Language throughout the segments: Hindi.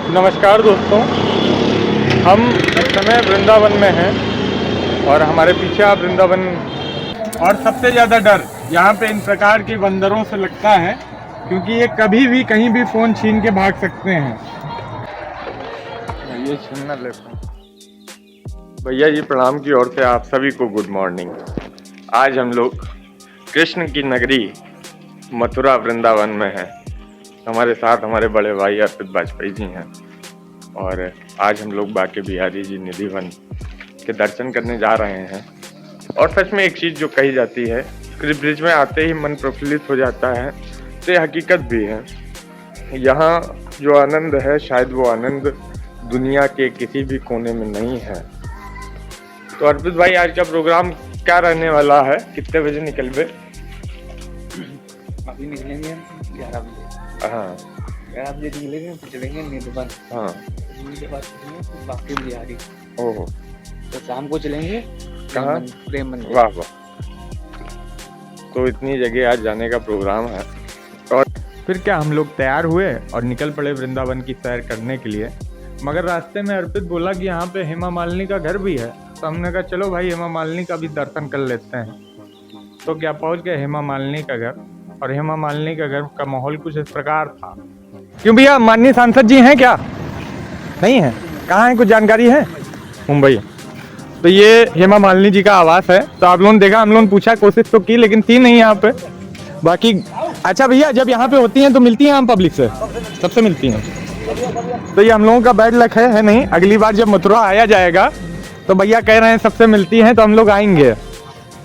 नमस्कार दोस्तों, हम इस समय वृंदावन में हैं और हमारे पीछे आप वृंदावन। और सबसे ज़्यादा डर यहाँ पे इन प्रकार के बंदरों से लगता है क्योंकि ये कभी भी कहीं भी फ़ोन छीन के भाग सकते हैं। ये छीनना लेते हैं। भैया जी प्रणाम की ओर से आप सभी को गुड मॉर्निंग। आज हम लोग कृष्ण की नगरी मथुरा वृंदावन में हैं। हमारे साथ हमारे बड़े भाई अर्पित वाजपेयी जी हैं और आज हम लोग बाके बिहारी जी निधि वन के दर्शन करने जा रहे हैं। और सच में एक चीज़ जो कही जाती है कि ब्रिज में आते ही मन प्रफुल्लित हो जाता है, तो ये हकीकत भी है। यहाँ जो आनंद है शायद वो आनंद दुनिया के किसी भी कोने में नहीं है। तो अर्पित भाई आज का प्रोग्राम क्या रहने वाला है, कितने बजे निकलबे? अभी निकलेंगे 11 बजे। हाँ 11 बजे निकलेंगे, फिर चलेंगे निधि। हाँ के बाद चलेंगे बाके बिहारी। ओहो, तो शाम को चलेंगे कहाँ? प्रेम मंदिर। वाह वाह। तो इतनी जगह आज जाने का प्रोग्राम है। और फिर क्या हम लोग तैयार हुए और निकल पड़े वृंदावन की सैर करने के लिए। मगर रास्ते में अर्पित बोला कि यहाँ पे हेमा मालिनी का घर भी है, तो हमने कहा चलो भाई हेमा मालिनी का भी दर्शन कर लेते हैं। तो क्या पहुँच गए हेमा मालिनी का घर। और हेमा मालिनी का घर का माहौल कुछ इस प्रकार था। क्यों भैया, माननीय सांसद जी हैं क्या? नहीं है? कहाँ है, कुछ जानकारी है? मुंबई। तो ये हेमा मालिनी जी का आवास है। तो आप लोगों ने देखा, हम लोगों ने पूछा, कोशिश तो की, लेकिन थी नहीं यहाँ पे। बाकी अच्छा भैया, जब यहाँ पे होती हैं तो मिलती हैं हम पब्लिक से, सबसे मिलती हैं। तो ये हम लोगों का बैड लक है नहीं। अगली बार जब मथुरा आया जाएगा तो भैया कह रहे हैं सबसे मिलती हैं, तो हम लोग आएंगे।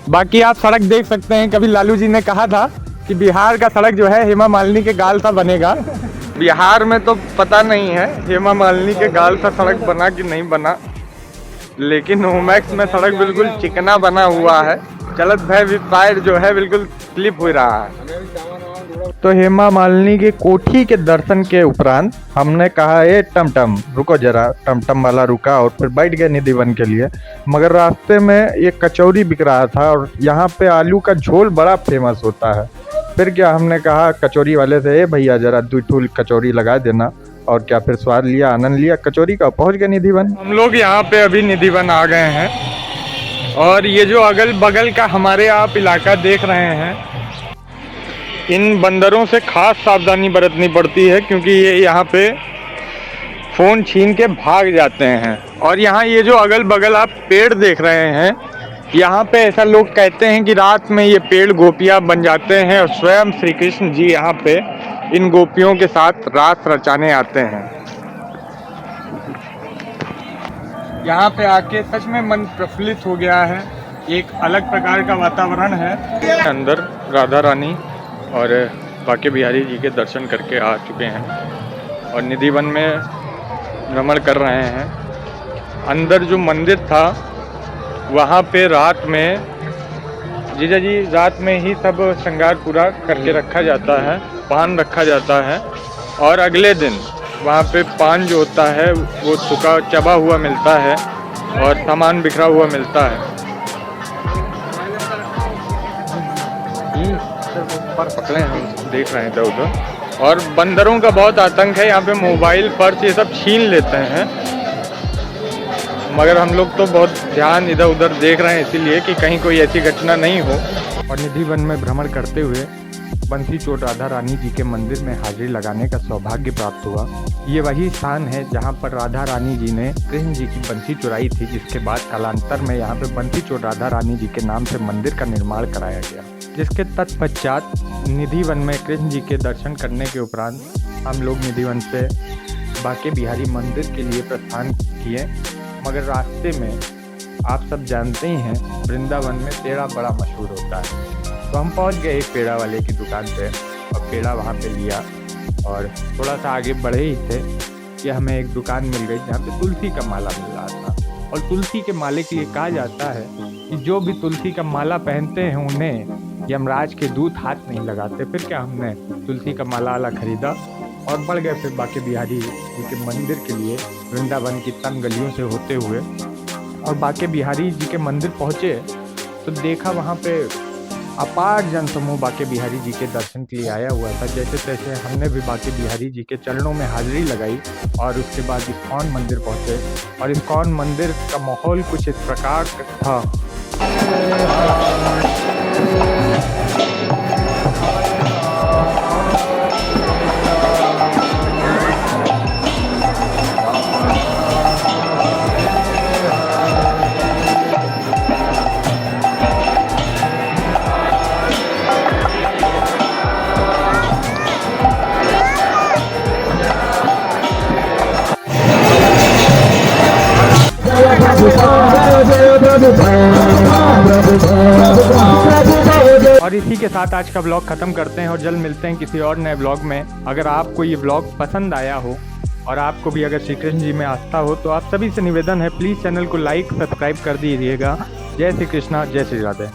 बाकी आप सड़क देख सकते हैं, कभी लालू जी ने कहा था कि बिहार का सड़क जो है हेमा मालिनी के गाल सा बनेगा। बिहार में तो पता नहीं है हेमा मालिनी के गाल सा सड़क बना कि नहीं बना, लेकिन ओमैक्स में सड़क बिल्कुल चिकना बना हुआ है। चलत भय भी पैर जो है बिल्कुल स्लिप हो रहा है। तो हेमा मालिनी के कोठी के दर्शन के उपरांत हमने कहा ए टमटम रुको जरा, टमटम वाला रुका और फिर बैठ गए निधि वन के लिए। मगर रास्ते में एक कचौरी बिक रहा था और यहाँ पे आलू का झोल बड़ा फेमस होता है। फिर क्या हमने कहा कचौरी वाले से, ए भैया जरा 2 ठूल कचौरी लगा देना। और क्या फिर स्वाद लिया, आनंद लिया कचौरी का, पहुंच गए निधि वन। हम लोग यहाँ पे अभी निधि वन आ गए हैं और ये जो अगल बगल का हमारे आप इलाका देख रहे हैं, इन बंदरों से खास सावधानी बरतनी पड़ती है क्योंकि ये यहाँ पे फ़ोन छीन के भाग जाते हैं। और यहाँ ये जो अगल बगल आप पेड़ देख रहे हैं, यहाँ पे ऐसा लोग कहते हैं कि रात में ये पेड़ गोपियाँ बन जाते हैं और स्वयं श्री कृष्ण जी यहाँ पे इन गोपियों के साथ रात रचाने आते हैं। यहाँ पे आके सच में मन प्रफुल्लित हो गया है। एक अलग प्रकार का वातावरण है। अंदर राधा रानी और बाके बिहारी जी के दर्शन करके आ चुके हैं और निधि वन में भ्रमण कर रहे हैं। अंदर जो मंदिर था वहाँ पे रात में जीजा जी रात में ही सब श्रृंगार पूरा करके रखा जाता है, पान रखा जाता है और अगले दिन वहाँ पे पान जो होता है वो सूखा चबा हुआ मिलता है और सामान बिखरा हुआ मिलता है। पर पकड़े हम देख रहे हैं इधर उधर। और बंदरों का बहुत आतंक है यहाँ पे, मोबाइल पर्स ये सब छीन लेते हैं। मगर हम लोग तो बहुत ध्यान इधर उधर देख रहे हैं इसीलिए कि कहीं कोई ऐसी घटना नहीं हो। और निधि वन में भ्रमण करते हुए बंसी चोट राधा रानी जी के मंदिर में हाजिरी लगाने का सौभाग्य प्राप्त हुआ। ये वही स्थान है जहाँ पर राधा रानी जी ने कृष्ण जी की बंसी चुराई थी, जिसके बाद कालांतर में यहाँ पे बंसी चोट राधा रानी जी के नाम से मंदिर का निर्माण कराया गया। जिसके तत्पश्चात निधि वन में कृष्ण जी के दर्शन करने के उपरांत हम लोग निधि वन से बाके बिहारी मंदिर के लिए प्रस्थान किए। मगर रास्ते में आप सब जानते ही हैं वृंदावन में पेड़ा बड़ा मशहूर होता है। तो हम पहुंच गए एक पेड़ा वाले की दुकान पे और पेड़ा वहाँ पे लिया और थोड़ा सा आगे बढ़े ही थे कि हमें एक दुकान मिल गई जहाँ पे तुलसी का माला मिल रहा था। और तुलसी के माले के लिए कहा जाता है कि जो भी तुलसी का माला पहनते हैं उन्हें यमराज के दूत हाथ नहीं लगाते। फिर क्या हमने तुलसी का माला वाला खरीदा और बढ़ गए फिर बाके बिहारी जी के मंदिर के लिए वृंदावन की तंग गलियों से होते हुए। और बाके बिहारी जी के मंदिर पहुँचे तो देखा वहाँ पे अपार जनसमूह बाके बिहारी जी के दर्शन के लिए आया हुआ था। जैसे तैसे हमने भी बाके बिहारी जी के चरणों में हाजिरी लगाई और उसके बाद इस्कॉन मंदिर पहुंचे और इस्कॉन मंदिर का माहौल कुछ इस प्रकार था। और इसी के साथ आज का ब्लॉग खत्म करते हैं और जल्द मिलते हैं किसी और नए ब्लॉग में। अगर आपको ये ब्लॉग पसंद आया हो और आपको भी अगर श्री कृष्ण जी में आस्था हो तो आप सभी से निवेदन है, प्लीज़ चैनल को लाइक सब्सक्राइब कर दीजिएगा। जय श्री कृष्णा, जय श्री राधे।